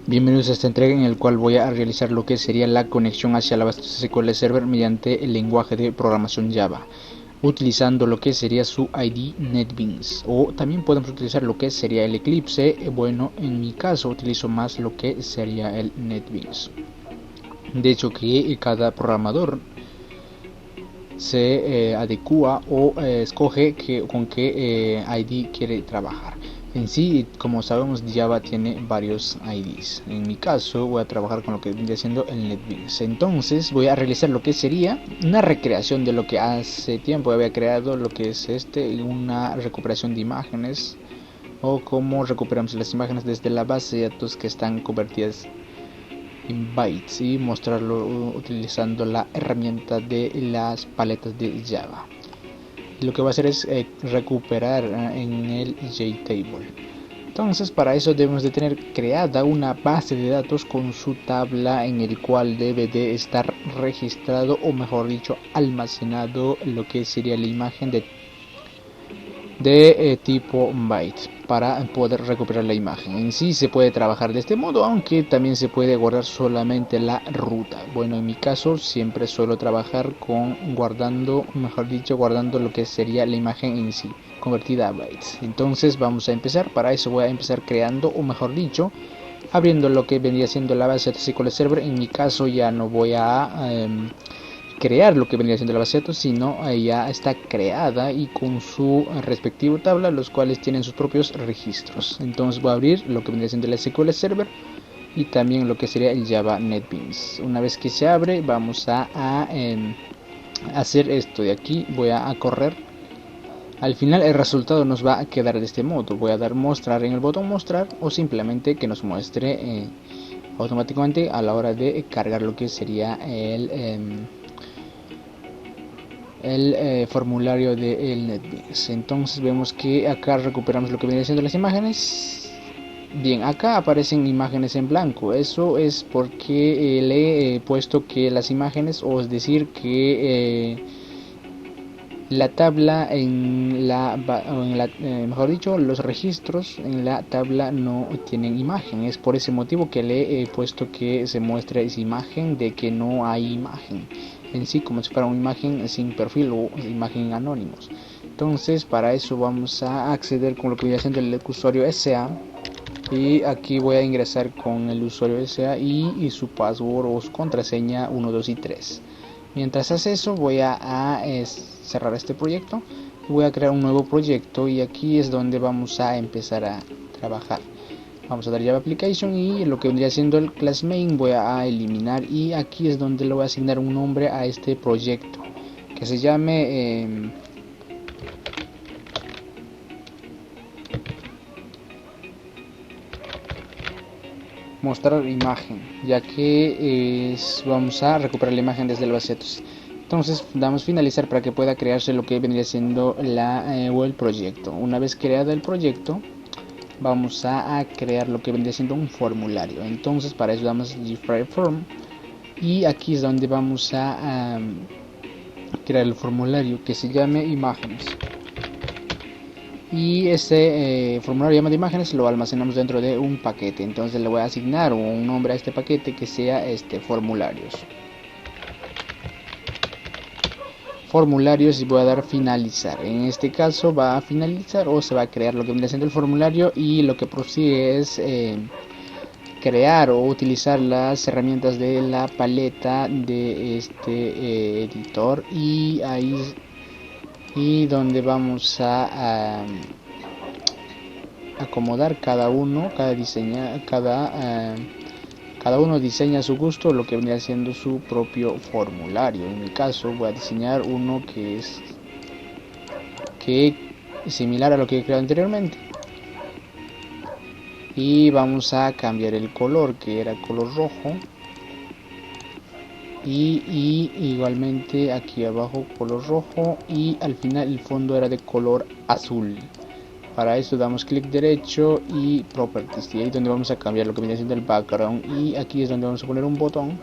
Bienvenidos a esta entrega en el cual voy a realizar lo que sería la conexión hacia la base SQL Server mediante el lenguaje de programación Java, utilizando lo que sería su ID NetBeans, o también podemos utilizar lo que sería el Eclipse. Bueno, en mi caso utilizo más lo que sería el NetBeans. De hecho que cada programador se adecua o escoge con qué ID quiere trabajar. En sí, como sabemos, Java tiene varios IDs. En mi caso voy a trabajar con lo que viene siendo el NetBeans. Entonces voy a realizar lo que sería una recreación de lo que hace tiempo había creado, lo que es una recuperación de imágenes, o cómo recuperamos las imágenes desde la base de datos que están convertidas en bytes, y mostrarlo utilizando la herramienta de las paletas de Java. Lo que va a hacer es recuperar en el JTable. Entonces, para eso debemos de tener creada una base de datos con su tabla, en el cual debe de estar registrado, o mejor dicho, almacenado lo que sería la imagen de tipo byte, para poder recuperar la imagen. En sí se puede trabajar de este modo, aunque también se puede guardar solamente la ruta. Bueno, en mi caso siempre suelo trabajar con guardando lo que sería la imagen en sí, convertida a bytes. Entonces vamos a empezar. Para eso voy a empezar creando, o mejor dicho, abriendo lo que vendría siendo la base de SQL Server. En mi caso ya no voy a crear lo que vendría siendo la base de datos, sino ya está creada y con su respectivo tabla, los cuales tienen sus propios registros. Entonces voy a abrir lo que vendría siendo el SQL Server y también lo que sería el Java NetBeans. Una vez que se abre, vamos a hacer esto de aquí. Voy a correr. Al final el resultado nos va a quedar de este modo. Voy a dar mostrar en el botón mostrar, o simplemente que nos muestre automáticamente a la hora de cargar lo que sería el formulario de NetBeans. Entonces vemos que acá recuperamos lo que viene siendo las imágenes. Bien, acá aparecen imágenes en blanco. Eso es porque le he puesto que las imágenes, o es decir que la tabla mejor dicho, los registros en la tabla no tienen imagen. Es por ese motivo que le he puesto que se muestre esa imagen de que no hay imagen en sí, como si fuera una imagen sin perfil o imagen anónimos. Entonces, para eso vamos a acceder con lo que voy haciendo el usuario SA, y aquí voy a ingresar con el usuario SA y su password o su contraseña 1, 2 y 3. Mientras hace eso, voy a cerrar este proyecto y voy a crear un nuevo proyecto, y aquí es donde vamos a empezar a trabajar. Vamos a dar Java Application, y lo que vendría siendo el class main voy a eliminar, y aquí es donde le voy a asignar un nombre a este proyecto que se llame mostrar imagen, ya que vamos a recuperar la imagen desde el base de datos. Entonces damos finalizar para que pueda crearse lo que vendría siendo o el proyecto. Una vez creado el proyecto, vamos a crear lo que vendría siendo un formulario. Entonces para eso damos Gframe Form, y aquí es donde vamos a crear el formulario que se llame imágenes. Y este formulario de imágenes lo almacenamos dentro de un paquete. Entonces le voy a asignar un nombre a este paquete que sea formularios, y voy a dar finalizar. En este caso va a finalizar, o se va a crear lo que viene siendo el formulario, y lo que prosigue es crear o utilizar las herramientas de la paleta de este editor, y ahí donde vamos a acomodar cada uno diseña a su gusto lo que vendría siendo su propio formulario. En mi caso voy a diseñar uno que es similar a lo que he creado anteriormente, y vamos a cambiar el color, que era color rojo, y igualmente aquí abajo color rojo, y al final el fondo era de color azul. Para eso damos clic derecho y properties, y ahí donde vamos a cambiar lo que viene siendo el background, y aquí es donde vamos a poner un botón.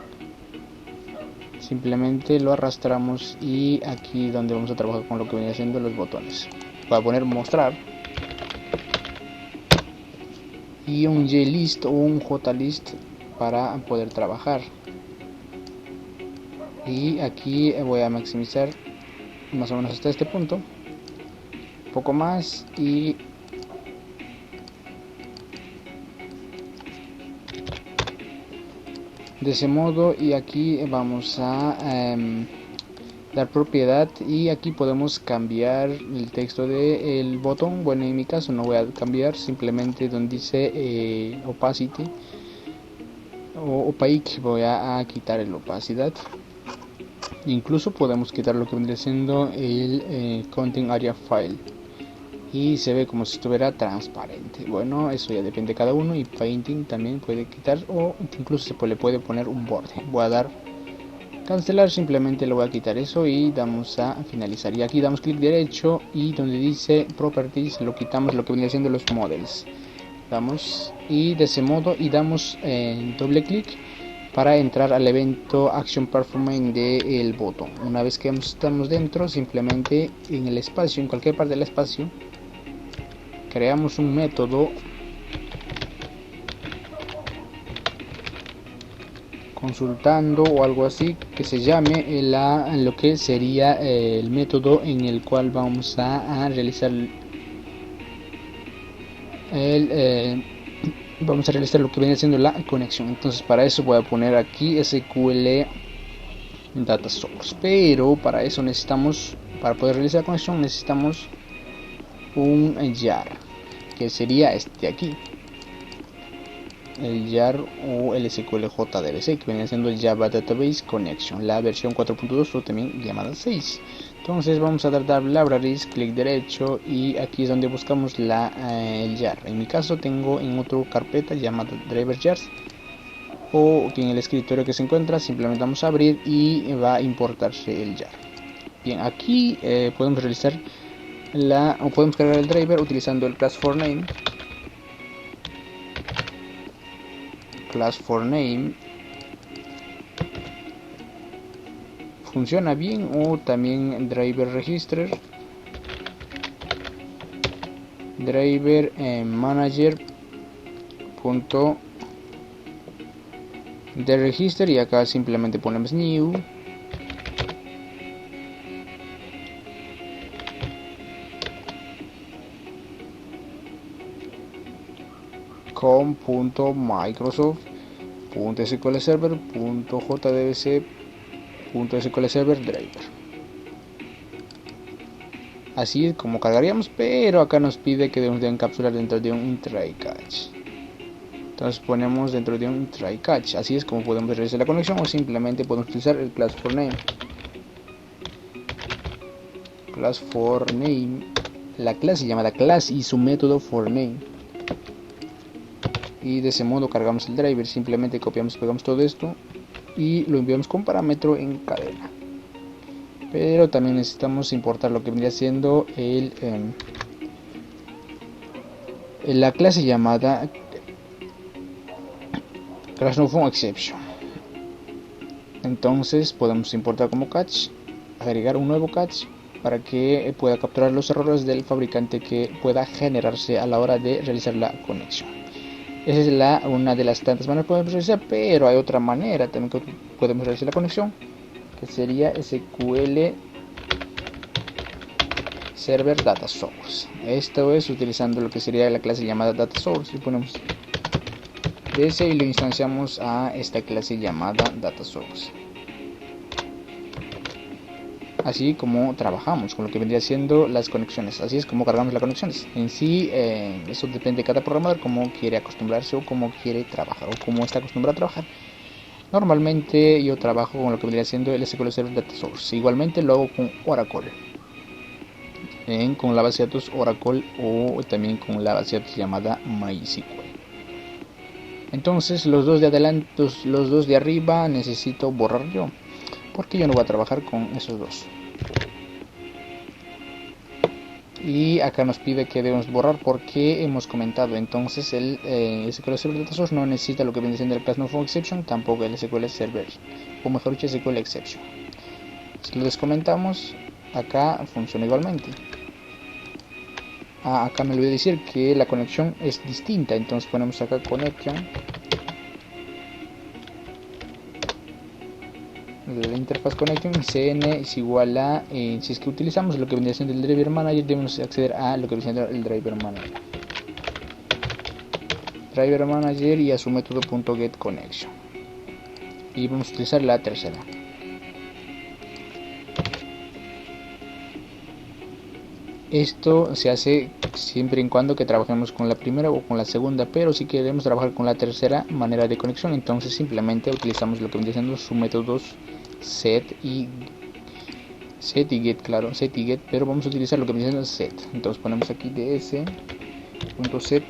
Simplemente lo arrastramos, y aquí donde vamos a trabajar con lo que viene siendo los botones. Voy a poner mostrar, y un JList o un JList para poder trabajar. Y aquí voy a maximizar más o menos hasta este punto, un poco más, y de ese modo. Y aquí vamos a dar propiedad, y aquí podemos cambiar el texto del botón. Bueno, en mi caso no voy a cambiar, simplemente donde dice opacity o opaque voy a quitar el opacidad. Incluso podemos quitar lo que vendría siendo el content area file, y se ve como si estuviera transparente. Bueno, eso ya depende de cada uno, y painting también puede quitar, o incluso le puede poner un borde. Voy a dar cancelar, simplemente le voy a quitar eso y damos a finalizar. Y aquí damos clic derecho, y donde dice properties lo quitamos, lo que viene siendo los models. Damos, y de ese modo, y damos doble clic para entrar al evento Action Performance del botón. Una vez que estamos dentro, simplemente en el espacio, en cualquier parte del espacio, creamos un método consultando o algo así, que se llame lo que sería el método en el cual vamos a realizar vamos a realizar lo que viene siendo la conexión. Entonces para eso voy a poner aquí SQL Data Source, pero para eso necesitamos, para poder realizar la conexión, necesitamos un jar, que sería este aquí, el jar o el SQL JDBC, que viene siendo el Java Database Connection, la versión 4.2 o también llamada 6. Entonces vamos a dar libraries, clic derecho, y aquí es donde buscamos el jar. En mi caso tengo en otra carpeta llamada driver jars, o que en el escritorio que se encuentra simplemente vamos a abrir y va a importarse el jar. Bien, aquí podemos realizar o podemos cargar el driver utilizando el class for name. Class for name funciona bien, o también driver register, driver manager punto de register, y acá simplemente ponemos new com.microsoft.sql server.jdbc.sql server driver. Así es como cargaríamos, pero acá nos pide que debemos de encapsular dentro de un try catch. Entonces ponemos dentro de un try catch. Así es como podemos realizar la conexión, o simplemente podemos utilizar el class for name. Class for name, la clase llamada class y su método for name. Y de ese modo cargamos el driver, simplemente copiamos, pegamos todo esto y lo enviamos con parámetro en cadena. Pero también necesitamos importar lo que vendría siendo la clase llamada CrashNoFoundException. Entonces podemos importar como catch, agregar un nuevo catch para que pueda capturar los errores del fabricante que pueda generarse a la hora de realizar la conexión. Esa es una de las tantas maneras que podemos realizar, pero hay otra manera también que podemos realizar la conexión, que sería SQL Server Data Source. Esto es utilizando lo que sería la clase llamada Data Source, y ponemos ese y lo instanciamos a esta clase llamada Data Source. Así como trabajamos con lo que vendría siendo las conexiones, así es como cargamos las conexiones. En sí, eso depende de cada programador, cómo quiere acostumbrarse o cómo quiere trabajar, o cómo está acostumbrado a trabajar. Normalmente yo trabajo con lo que vendría siendo el SQL Server Data Source. Igualmente lo hago con Oracle, con la base de datos Oracle, o también con la base de datos llamada MySQL. Entonces los dos de adelante, los dos de arriba necesito borrar yo, porque yo no voy a trabajar con esos dos. Y acá nos pide que debemos borrar porque hemos comentado. Entonces el SQL Server Data Source no necesita lo que viene siendo el class NoFoundException, tampoco el SQL Server, o mejor dicho SQL Exception. Si lo descomentamos, acá funciona igualmente. Acá me olvidé decir que la conexión es distinta, entonces ponemos acá connection. La interfaz connection cn es igual a, si es que utilizamos lo que vendría siendo el driver manager, debemos acceder a lo que vendría siendo el driver manager y a su método .getConnection, y vamos a utilizar la tercera. Esto se hace siempre y cuando que trabajemos con la primera o con la segunda, pero si queremos trabajar con la tercera manera de conexión, entonces simplemente utilizamos lo que viene siendo sus métodos set y get, claro, set y get, pero vamos a utilizar lo que viene siendo set. Entonces ponemos aquí ds.set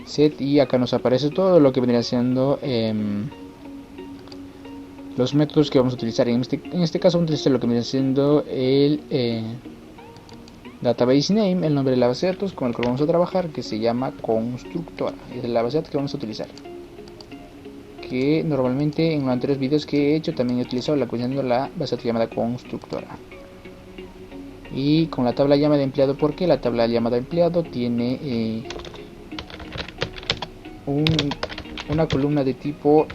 set, y acá nos aparece todo lo que vendría siendo los métodos que vamos a utilizar. En este caso vamos a utilizar lo que viene siendo el database name, el nombre de la base de datos con el que vamos a trabajar, que se llama constructora. Es la base de datos que vamos a utilizar, que normalmente en los anteriores vídeos que he hecho también he utilizado la base de datos llamada constructora. Y con la tabla llamada empleado, porque la tabla llamada empleado tiene una columna de tipo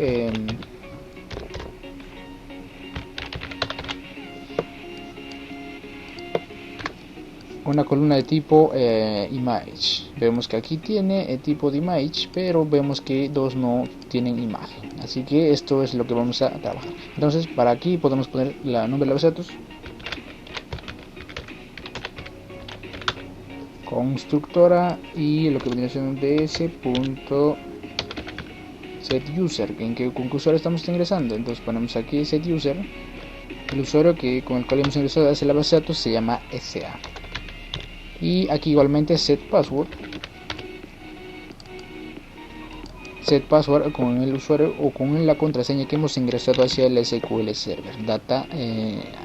image. Vemos que aquí tiene el tipo de image, pero vemos que dos no tienen imagen, así que esto es lo que vamos a trabajar. Entonces para aquí podemos poner la nombre de la base de datos, constructora, y lo que viene siendo ds.setUser, con qué usuario estamos ingresando. Entonces ponemos aquí setUser, el usuario con el cual hemos ingresado hacia la base de datos se llama SA, y aquí igualmente setPassword con el usuario o con la contraseña que hemos ingresado hacia el SQL Server,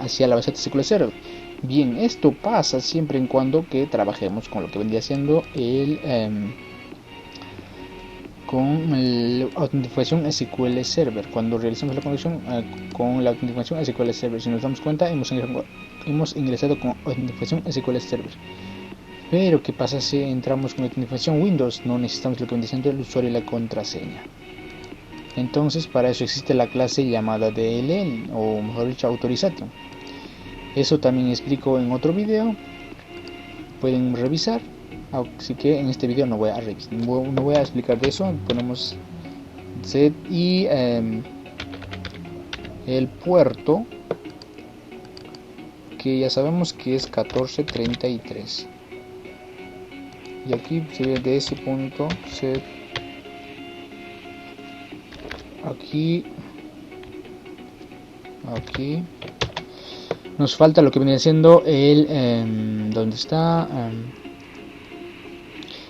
hacia la base de SQL Server. Bien, esto pasa siempre en cuando que trabajemos con lo que vendría siendo con la autentificación SQL Server. Cuando realizamos la conexión con la autentificación SQL Server, si nos damos cuenta, hemos ingresado con autentificación SQL Server. Pero ¿qué pasa si entramos con autentificación Windows? No necesitamos lo que viene siendo el usuario y la contraseña. Entonces para eso existe la clase llamada DLL, o mejor dicho Authorization. Eso también explico en otro video, pueden revisar, así que en este video no voy a explicar de eso. Ponemos set y el puerto, que ya sabemos que es 1433, y aquí sería ds.set. aquí nos falta lo que viene siendo el donde está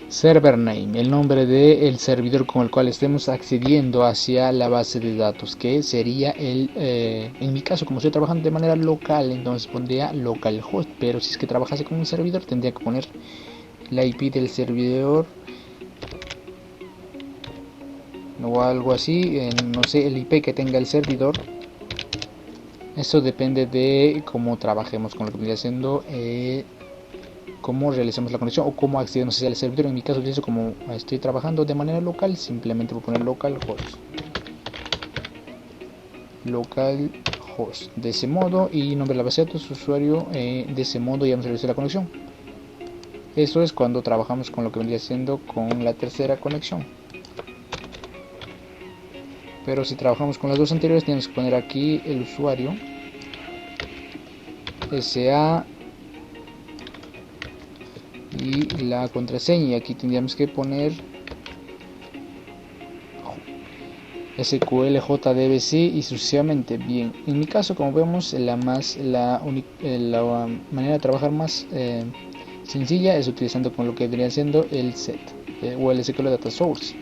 server name, el nombre del servidor con el cual estemos accediendo hacia la base de datos, que sería en mi caso, como estoy trabajando de manera local, entonces pondría localhost, pero si es que trabajase con un servidor tendría que poner la IP del servidor o algo así, no sé, el IP que tenga el servidor. Eso depende de cómo trabajemos con lo que viene siendo, cómo realicemos la conexión o cómo accedemos hacia el servidor. En mi caso, como estoy trabajando de manera local, simplemente voy a poner localhost de ese modo, y nombre de la base de datos, usuario, de ese modo ya vamos a realizar la conexión. Esto es cuando trabajamos con lo que vendría siendo con la tercera conexión. Pero si trabajamos con las dos anteriores, tenemos que poner aquí el usuario, SA, y la contraseña. Y aquí tendríamos que poner SQL JDBC y sucesivamente. Bien, en mi caso, como vemos, la manera de trabajar más sencilla es utilizando con lo que vendría siendo el set o el SQL Data Source,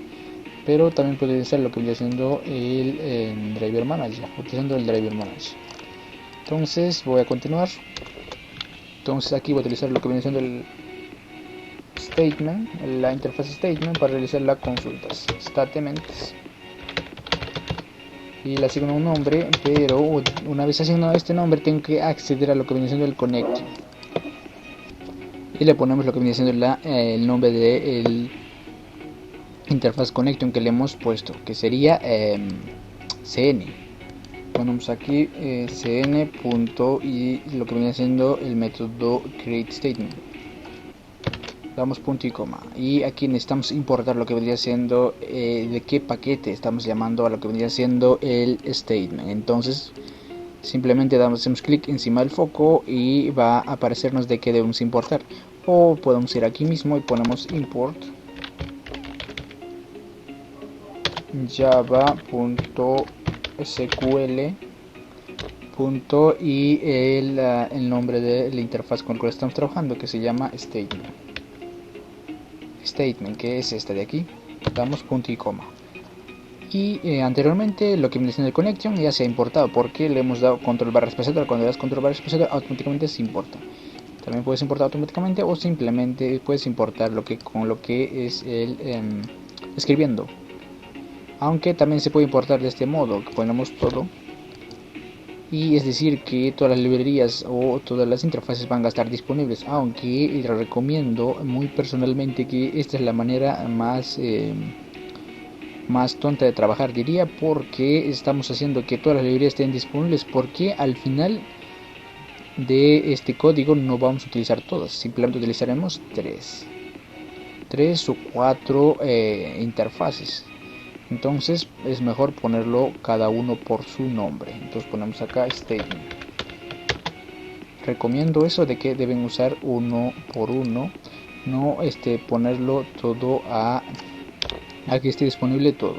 pero también puede ser lo que vendría siendo el driver manager, utilizando el driver manager. Entonces voy a continuar. Entonces aquí voy a utilizar lo que viene siendo el statement, la interfaz statement, para realizar las consultas statements. y le asigno un nombre, pero una vez asignado este nombre tengo que acceder a lo que viene siendo el connection y le ponemos lo que viene siendo el nombre de el interfaz connection que le hemos puesto, que sería cn. Ponemos aquí cn punto y lo que viene siendo el método create statement, damos punto y coma, y aquí necesitamos importar lo que vendría siendo de qué paquete estamos llamando a lo que vendría siendo el statement. Entonces simplemente hacemos clic encima del foco y va a aparecernos de qué debemos importar, o podemos ir aquí mismo y ponemos import java.sql y el nombre de la interfaz con la cual estamos trabajando, que se llama statement, que es esta de aquí. Damos punto y coma, y anteriormente lo que viene siendo el connection ya se ha importado porque le hemos dado control barra espaciador. Cuando le das control barra espaciador automáticamente se importa. También puedes importar automáticamente o simplemente puedes importar con lo que es el escribiendo, aunque también se puede importar de este modo, que ponemos todo, y es decir que todas las librerías o todas las interfaces van a estar disponibles, aunque recomiendo muy personalmente que esta es la manera más tonta de trabajar, diría, porque estamos haciendo que todas las librerías estén disponibles, porque al final de este código no vamos a utilizar todas, simplemente utilizaremos 3 o 4 interfaces. Entonces es mejor ponerlo cada uno por su nombre. Entonces ponemos acá statement. Recomiendo eso de que deben usar uno por uno, no ponerlo todo a que esté disponible todo.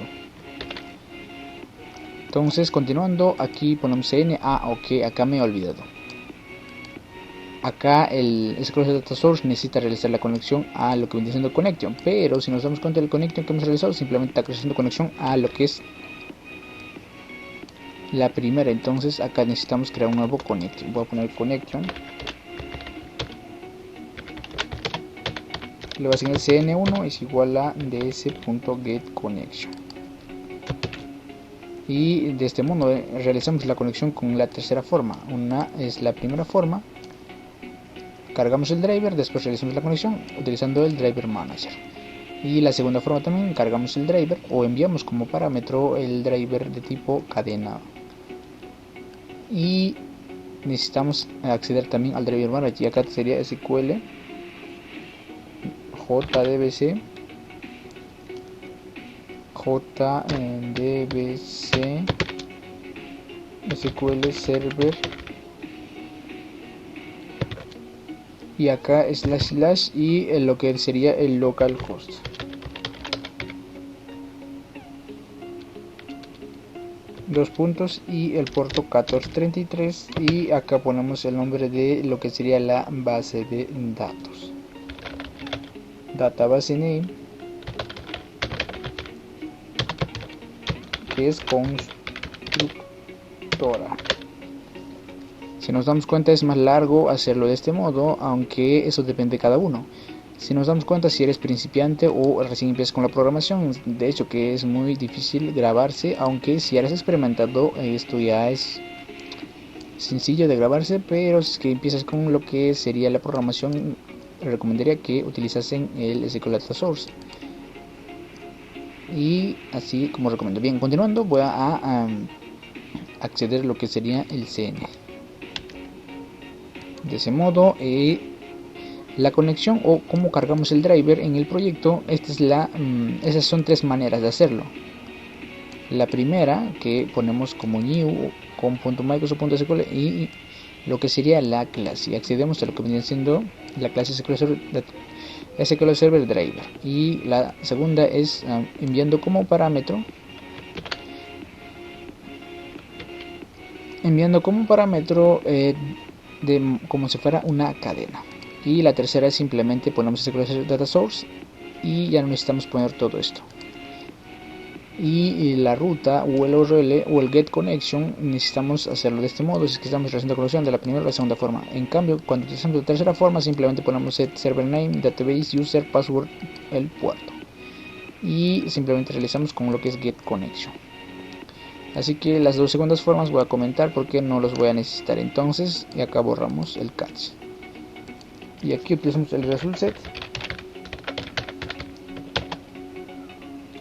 Entonces continuando, aquí ponemos cn. Ok, acá me he olvidado. Acá el SQL Data Source necesita realizar la conexión a lo que viene siendo connection, pero si nos damos cuenta del connection que hemos realizado, simplemente está haciendo conexión a lo que es la primera. Entonces acá necesitamos crear un nuevo connection. Voy a poner connection, le voy a asignar cn1 es igual a ds.getConnection, y de este modo realizamos la conexión con la tercera forma. Una es la primera forma, cargamos el driver, después realizamos la conexión utilizando el driver manager, y la segunda forma también cargamos el driver o enviamos como parámetro el driver de tipo cadena, y necesitamos acceder también al driver manager, y acá sería SQL JDBC SQL Server, y acá / y lo que sería el localhost. Dos puntos y el puerto 1433, y acá ponemos el nombre de lo que sería la base de datos, database name, que es constructora. Si nos damos cuenta es más largo hacerlo de este modo, aunque eso depende de cada uno. Si nos damos cuenta, si eres principiante o recién empiezas con la programación, de hecho que es muy difícil grabarse, aunque si eres experimentado esto ya es sencillo de grabarse, pero si es que empiezas con lo que sería la programación, recomendaría que utilizasen el SQL Data Source, y así como recomiendo. Bien, continuando voy a acceder a lo que sería el CN. De ese modo la conexión o cómo cargamos el driver en el proyecto, esas son 3 maneras de hacerlo. La primera, que ponemos como new con .microsoft.sql y lo que sería la clase, y accedemos a lo que viene siendo la clase SQL Server Driver. Y la segunda es enviando como parámetro como si fuera una cadena. Y la tercera es simplemente ponemos SQL Data Source y ya no necesitamos poner todo esto. Y la ruta o el URL o el get connection necesitamos hacerlo de este modo si es que estamos realizando conexión de la primera o la segunda forma. En cambio, cuando utilizamos la tercera forma, simplemente ponemos set server name, database, user, password, el puerto, y simplemente realizamos con lo que es get connection. Así que las dos segundas formas voy a comentar porque no los voy a necesitar. Entonces, y acá borramos el catch. Y aquí utilizamos el result set.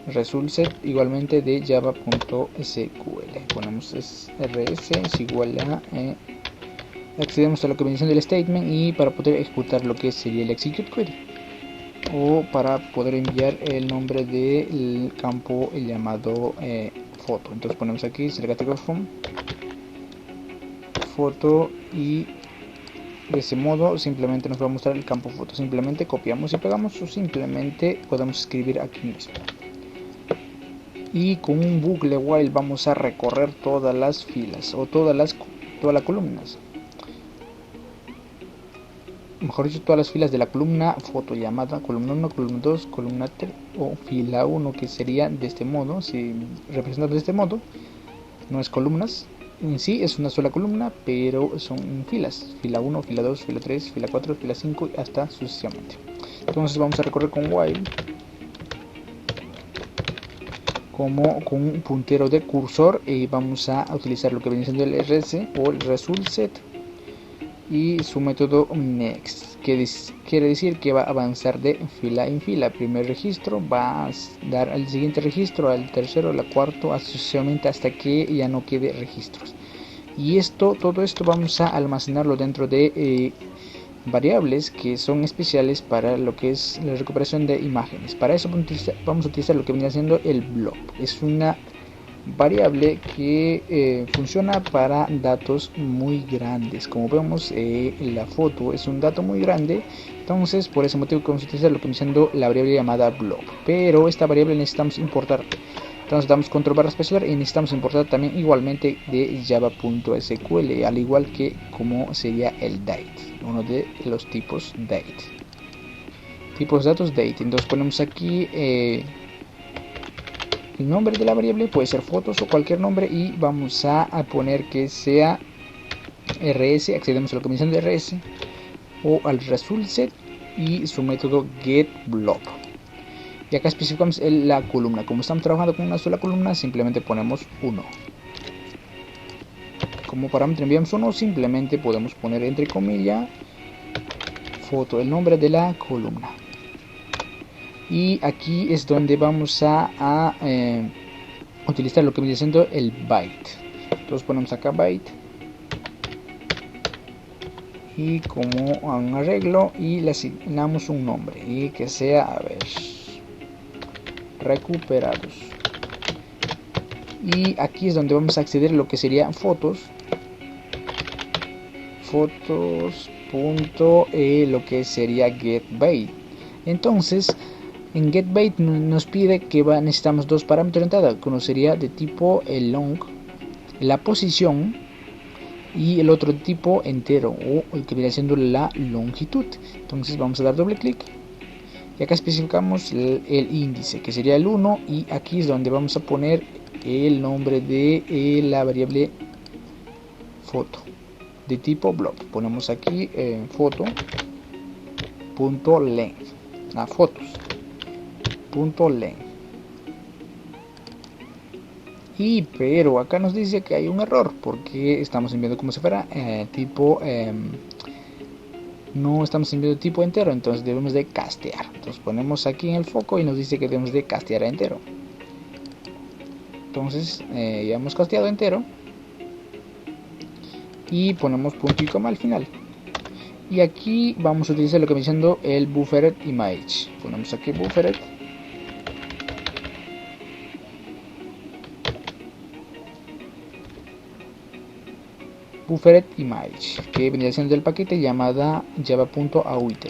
Result set igualmente de java.sql. Ponemos rs es igual a accedemos a la combinación del statement y para poder ejecutar lo que sería el execute query, o para poder enviar el nombre del campo llamado foto. Entonces ponemos aquí select category from foto y de ese modo simplemente nos va a mostrar el campo foto. Simplemente copiamos y pegamos, o simplemente podemos escribir aquí mismo. Y con un bucle while vamos a recorrer todas las filas o todas las columnas. Mejor dicho, todas las filas de la columna foto llamada columna 1, columna 2, columna 3 o fila 1, que sería de este modo. Si representamos de este modo, no es columnas en sí, es una sola columna, pero son filas: fila 1, fila 2, fila 3, fila 4, fila 5 y hasta sucesivamente. Entonces vamos a recorrer con while como con un puntero de cursor, y vamos a utilizar lo que viene siendo el rs o el result set y su método next, que quiere decir que va a avanzar de fila en fila. Primer registro va a dar al siguiente registro, al tercero, al cuarto, sucesivamente hasta que ya no quede registros. Y todo esto vamos a almacenarlo dentro de variables que son especiales para lo que es la recuperación de imágenes. Para eso vamos a utilizar lo que viene siendo el blob. Es una variable que funciona para datos muy grandes. Como vemos, la foto es un dato muy grande, entonces por ese motivo vamos a utilizar lo que viene siendo la variable llamada blob. Pero esta variable necesitamos importar. Entonces damos control barra espaciador y necesitamos importar también igualmente de java.sql, al igual que como sería el date, uno de los tipos date. Tipos de datos date. Entonces ponemos aquí el nombre de la variable, puede ser fotos o cualquier nombre, y vamos a poner que sea rs, accedemos a la combinación de rs o al result set y su método getBlob. Y acá especificamos la columna. Como estamos trabajando con una sola columna, simplemente ponemos 1. Como parámetro enviamos 1, simplemente podemos poner entre comillas foto, el nombre de la columna. Y aquí es donde vamos a utilizar lo que viene siendo el byte. Entonces ponemos acá byte y como un arreglo, y le asignamos un nombre y que sea, a ver, recuperados. Y aquí es donde vamos a acceder a lo que sería fotos lo que sería getBait. Entonces en getBait nos pide que necesitamos dos parámetros de entrada, que uno sería de tipo el long, la posición, y el otro tipo entero, o el que viene siendo la longitud. Entonces vamos a dar doble clic y acá especificamos el índice, que sería el 1, y aquí es donde vamos a poner el nombre de la variable foto de tipo blob. Ponemos aquí foto.length, fotos.length. Pero acá nos dice que hay un error porque estamos enviando como si fuera tipo no estamos enviando tipo entero, entonces debemos de castear. Entonces ponemos aquí en el foco y nos dice que debemos de castear a entero. Entonces ya hemos casteado entero y ponemos punto y coma al final. Y aquí vamos a utilizar lo que viene siendo el buffered image. Ponemos aquí buffered image, que vendría siendo el paquete llamada java.auth,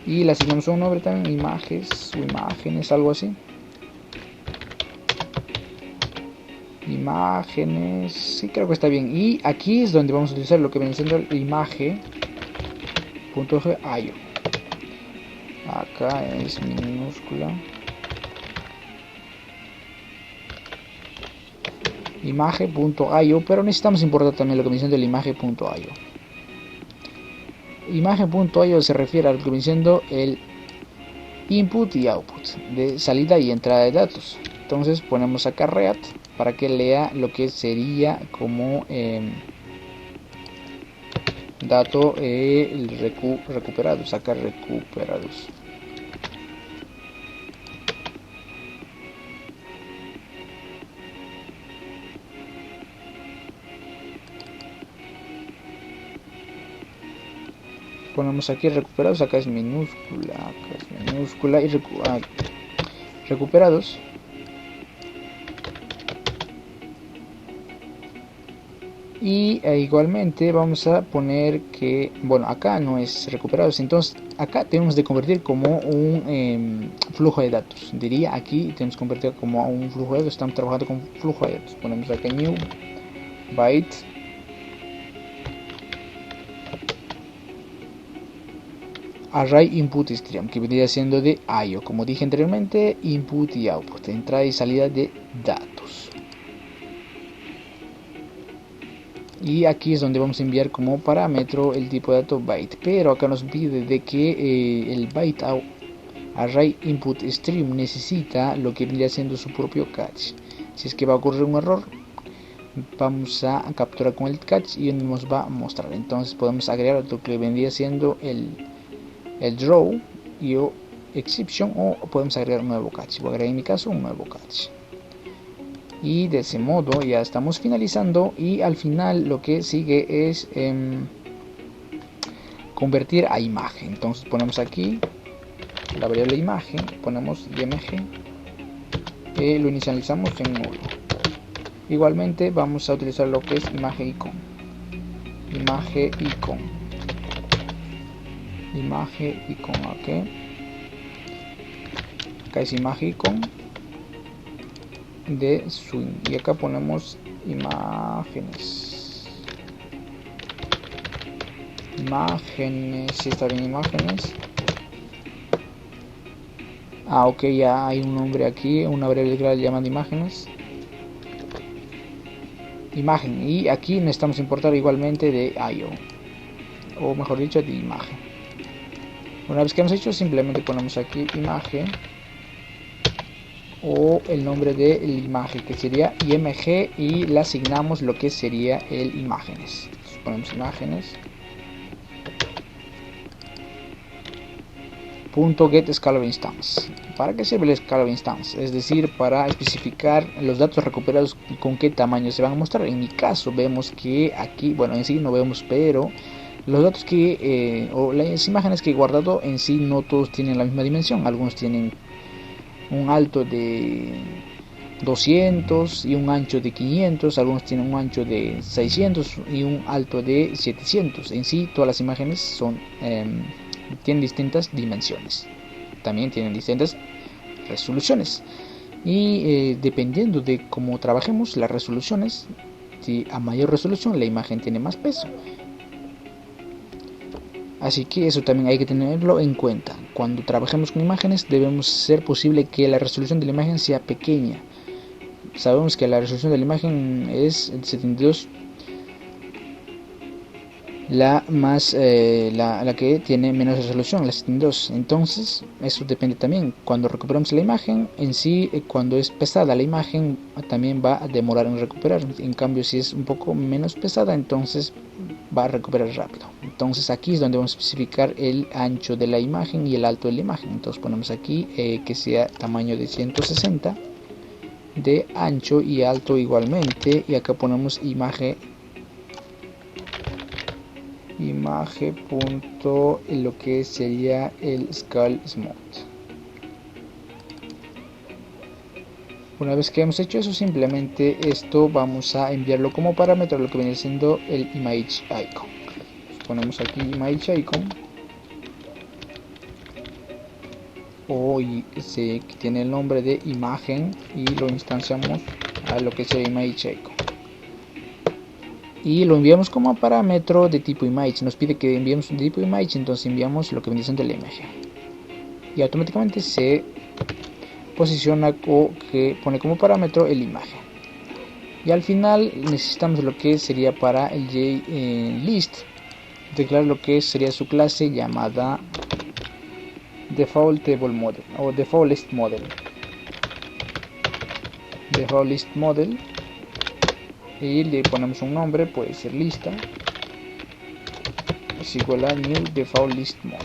y le asignamos un nombre también, imágenes, algo así, imágenes, sí, creo que está bien. Y aquí es donde vamos a utilizar lo que viene siendo el image.io. Acá es minúscula, image.io, pero necesitamos importar también lo que viene siendo el image.io. Image.io se refiere a lo que viene siendo el input y output, de salida y entrada de datos. Entonces ponemos acá read para que lea lo que sería como dato recuperado, sacar recuperados. Ponemos aquí recuperados, acá es minúscula, y recuperados. Y igualmente vamos a poner que, bueno, acá no es recuperados, entonces acá tenemos de convertir como un flujo de datos. Diría aquí tenemos que convertir como un flujo de datos, estamos trabajando con flujo de datos. Ponemos acá new byte array input stream, que vendría siendo de IO, como dije anteriormente, input y output, entrada y salida de datos. Y aquí es donde vamos a enviar como parámetro el tipo de dato byte, pero acá nos pide de que el byte array input stream necesita lo que vendría siendo su propio catch. Si es que va a ocurrir un error, vamos a capturar con el catch y nos va a mostrar. Entonces podemos agregar lo que vendría siendo el draw y o exception, o podemos agregar un nuevo catch. Voy a agregar en mi caso un nuevo catch. Y de ese modo ya estamos finalizando, y al final lo que sigue es convertir a imagen. Entonces ponemos aquí la variable imagen, ponemos img, lo inicializamos en nulo. Igualmente vamos a utilizar lo que es imagen icon, aquí es imagen icon de swing, y acá ponemos imágenes, si está bien, imágenes. Ok, ya hay un nombre aquí, una variable llamada imágenes, imagen, y aquí necesitamos importar igualmente de IO, o mejor dicho de imagen. Una vez que hemos hecho, simplemente ponemos aquí imagen o el nombre de la imagen, que sería img, y le asignamos lo que sería el imágenes. Entonces ponemos imágenes .get scalar instance. ¿Para qué sirve el scalar instance? Es decir, para especificar los datos recuperados con qué tamaño se van a mostrar. En mi caso vemos que aquí, bueno, en sí no vemos, pero los datos que o las imágenes que he guardado en sí no todos tienen la misma dimensión. Algunos tienen un alto de 200 y un ancho de 500, algunos tienen un ancho de 600 y un alto de 700. En sí todas las imágenes son tienen distintas dimensiones, también tienen distintas resoluciones, y dependiendo de cómo trabajemos las resoluciones, si a mayor resolución la imagen tiene más peso. Así que eso también hay que tenerlo en cuenta. Cuando trabajemos con imágenes debemos ser posible que la resolución de la imagen sea pequeña. Sabemos que la resolución de la imagen es 72, la que tiene menos resolución, la 72. Entonces eso depende también. Cuando recuperamos la imagen en sí, cuando es pesada la imagen también va a demorar en recuperar. En cambio, si es un poco menos pesada, entonces va a recuperar rápido. Entonces aquí es donde vamos a especificar el ancho de la imagen y el alto de la imagen. Entonces ponemos aquí que sea tamaño de 160 de ancho y alto igualmente, y acá ponemos imagen punto lo que sería el scale smooth. Una vez que hemos hecho eso, simplemente esto vamos a enviarlo como parámetro a lo que viene siendo el image icon. Ponemos aquí image icon, que tiene el nombre de imagen, y lo instanciamos a lo que sería image icon y lo enviamos como parámetro de tipo image. Nos pide que enviemos de tipo image, entonces enviamos lo que viene siendo la imagen y automáticamente se posiciona o que pone como parámetro el imagen. Y al final necesitamos lo que sería para el JList declarar lo que sería su clase llamada default table model o default list model. default list model y le ponemos un nombre, puede ser lista, es igual a new default list model.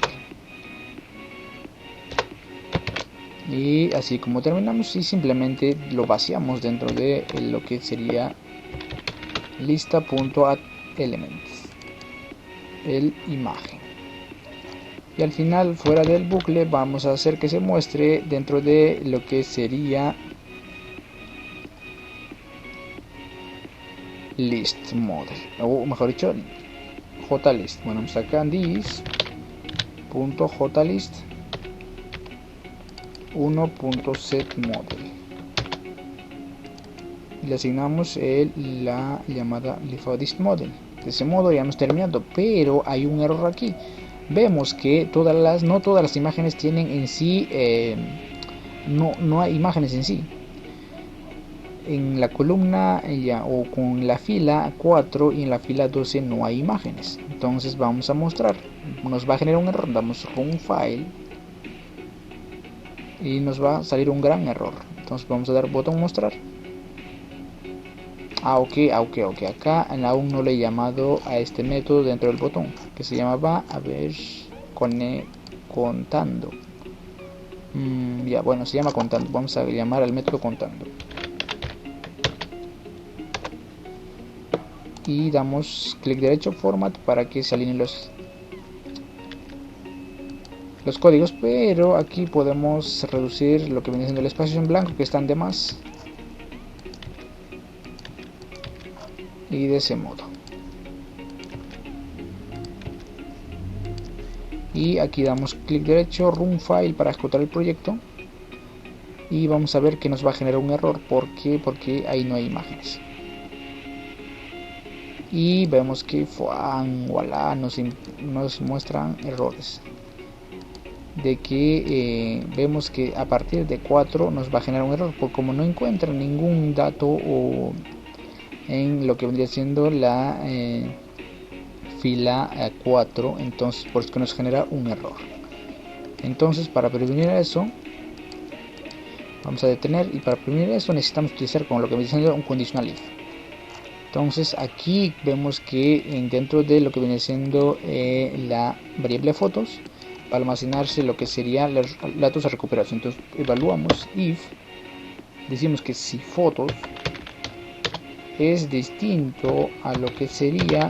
Y así como terminamos, y simplemente lo vaciamos dentro de lo que sería lista.addElements, el imagen. Y al final, fuera del bucle, vamos a hacer que se muestre dentro de lo que sería list model, o mejor dicho, jlist. Bueno, vamos acá en this.jlist 1.setModel y le asignamos la llamada defaultListModel. De ese modo ya hemos terminado, pero hay un error aquí. Vemos que no todas las imágenes tienen en sí, no hay imágenes en sí. En la columna o con la fila 4 y en la fila 12 no hay imágenes. Entonces vamos a mostrar, nos va a generar un error, damos run file y nos va a salir un gran error. Entonces vamos a dar botón mostrar. Ok, acá aún no le he llamado a este método dentro del botón, que se llamaba, a ver, contando. Ya, bueno, se llama contando. Vamos a llamar al método contando. Y damos clic derecho format para que se alineen los códigos, pero aquí podemos reducir lo que viene siendo el espacio en blanco, que están de más, y de ese modo. Y aquí damos clic derecho, run file para ejecutar el proyecto, y vamos a ver que nos va a generar un error. ¿Por qué? Porque ahí no hay imágenes. Y vemos que voilà, nos muestran errores de que vemos que a partir de 4 nos va a generar un error, porque como no encuentra ningún dato o en lo que vendría siendo la fila 4, entonces por eso que nos genera un error. Entonces, para prevenir eso, vamos a detener, y para prevenir eso necesitamos utilizar con lo que viene siendo un conditional if. Entonces aquí vemos que dentro de lo que viene siendo la variable fotos va a almacenarse lo que sería los datos a recuperación. Entonces evaluamos if, decimos que si fotos es distinto a lo que sería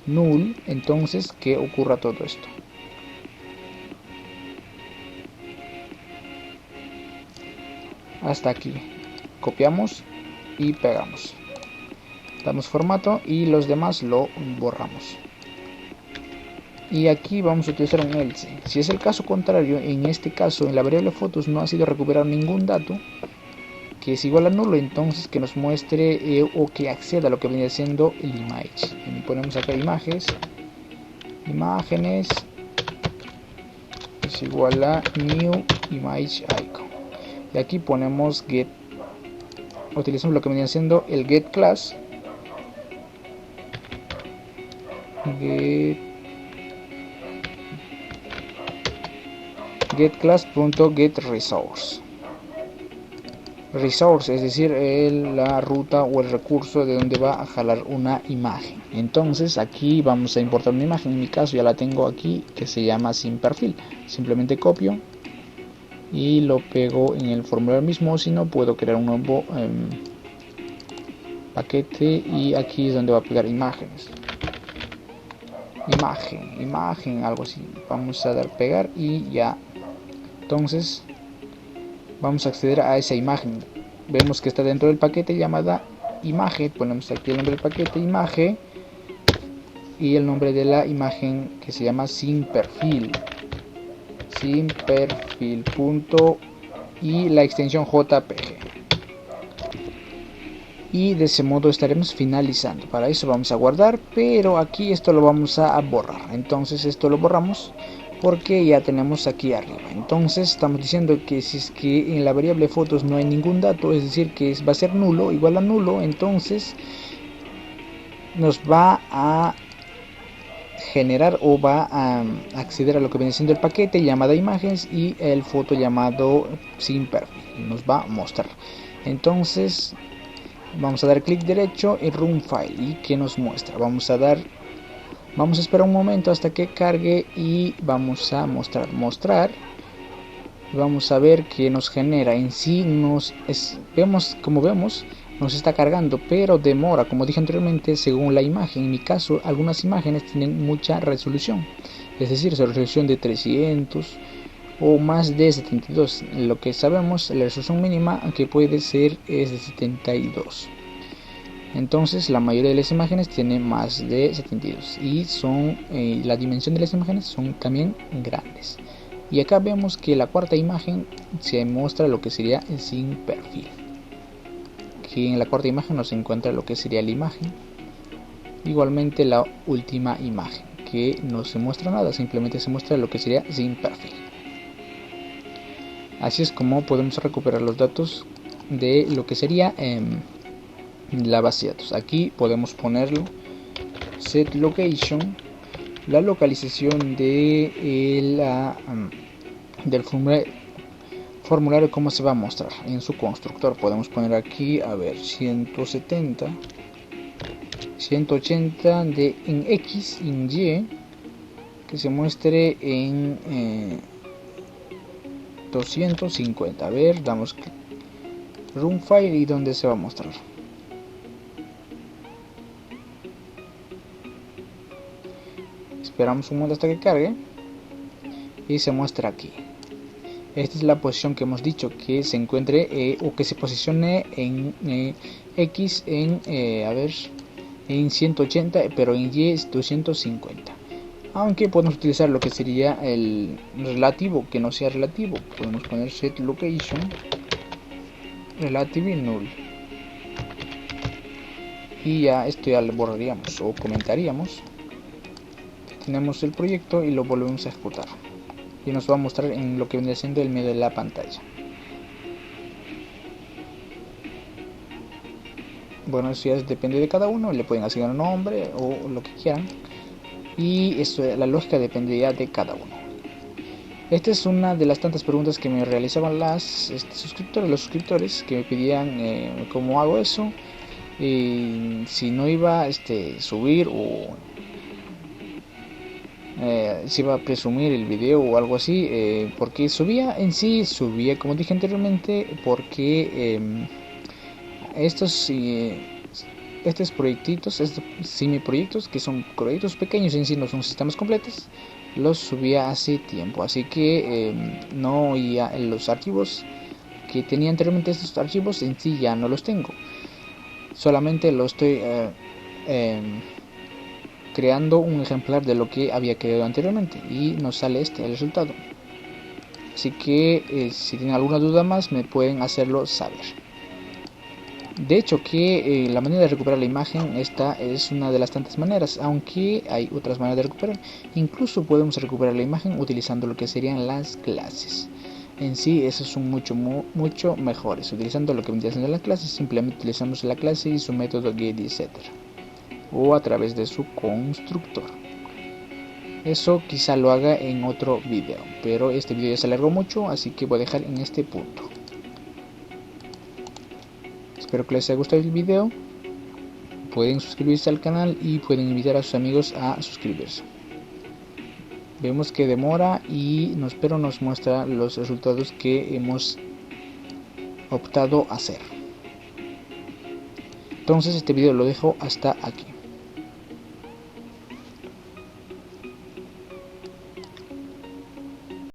null, entonces que ocurra todo esto. Hasta aquí copiamos y pegamos, damos formato y los demás lo borramos. Y aquí vamos a utilizar un else. Si es el caso contrario, en este caso en la variable fotos no ha sido recuperado ningún dato, que es igual a nulo, entonces que nos muestre o que acceda a lo que viene siendo el image. Y ponemos acá imágenes es igual a new image icon, y aquí ponemos get, utilizamos lo que viene siendo el get class, get class.getResource, es decir, la ruta o el recurso de donde va a jalar una imagen. Entonces aquí vamos a importar una imagen, en mi caso ya la tengo aquí, que se llama sin perfil. Simplemente copio y lo pego en el formulario mismo, si no puedo crear un nuevo paquete, y aquí es donde va a pegar imágenes, imagen, algo así. Vamos a dar pegar y ya. Entonces vamos a acceder a esa imagen. Vemos que está dentro del paquete llamada imagen. Ponemos aquí el nombre del paquete imagen y el nombre de la imagen, que se llama sin perfil punto, y la extensión JPG. Y de ese modo estaremos finalizando. Para eso vamos a guardar, pero aquí esto lo vamos a borrar. Entonces esto lo borramos porque ya tenemos aquí arriba. Entonces estamos diciendo que si es que en la variable fotos no hay ningún dato, es decir que va a ser nulo, igual a nulo, entonces nos va a generar o va a acceder a lo que viene siendo el paquete llamada imágenes y el foto llamado sin perfil, nos va a mostrar. Entonces vamos a dar clic derecho en Run File y que nos muestra. Vamos a esperar un momento hasta que cargue y vamos a mostrar. Vamos a ver que nos genera en sí. Como vemos nos está cargando, pero demora, como dije anteriormente, según la imagen. En mi caso, algunas imágenes tienen mucha resolución, es decir, resolución de 300 o más de 72. Lo que sabemos, la resolución mínima que puede ser es de 72. Entonces la mayoría de las imágenes tiene más de 72 y son la dimensión de las imágenes son también grandes. Y acá vemos que la cuarta imagen se muestra lo que sería sin perfil. Aquí en la cuarta imagen nos encuentra lo que sería la imagen. Igualmente la última imagen, que no se muestra nada, simplemente se muestra lo que sería sin perfil. Así es como podemos recuperar los datos de lo que sería la base de datos. Aquí podemos ponerlo set location, la localización de del formulario, cómo se va a mostrar en su constructor. Podemos poner aquí, a ver, 170, 180 en X, en Y, que se muestre en 250. A ver, damos Run File y dónde se va a mostrar. Esperamos un momento hasta que cargue y se muestra aquí. Esta es la posición que hemos dicho, que se encuentre o que se posicione en X en en 180, pero en Y es 250. Aunque podemos utilizar lo que sería el relativo, que no sea relativo. Podemos poner set location relative null y ya esto ya lo borraríamos o comentaríamos. Tenemos el proyecto y lo volvemos a ejecutar y nos va a mostrar en lo que viene siendo el medio de la pantalla. Bueno, eso ya depende de cada uno, le pueden asignar un nombre o lo que quieran, y eso, la lógica depende ya de cada uno. Esta es una de las tantas preguntas que me realizaban los suscriptores que me pedían cómo hago eso, si no iba a subir o si iba a presumir el video o algo así, porque subía como dije anteriormente, porque estos proyectitos, semi proyectos, que son proyectos pequeños en sí, no son sistemas completos, los subía hace tiempo, así que no, ya los archivos que tenía anteriormente, estos archivos en sí ya no los tengo, solamente lo estoy creando un ejemplar de lo que había creado anteriormente y nos sale el resultado. Así que si tienen alguna duda más me pueden hacerlo saber. De hecho que la manera de recuperar la imagen, esta es una de las tantas maneras, aunque hay otras maneras de recuperar. Incluso podemos recuperar la imagen utilizando lo que serían las clases. En sí, esos son mucho mejores. Utilizando lo que vendría siendo las clases, simplemente utilizamos la clase y su método getDetCetera, o a través de su constructor. Eso quizá lo haga en otro video, pero este video ya se alargó mucho, así que voy a dejar en este punto. Espero que les haya gustado el video. Pueden suscribirse al canal y pueden invitar a sus amigos a suscribirse. Vemos que demora pero nos muestra los resultados que hemos optado a hacer. Entonces este video lo dejo hasta aquí.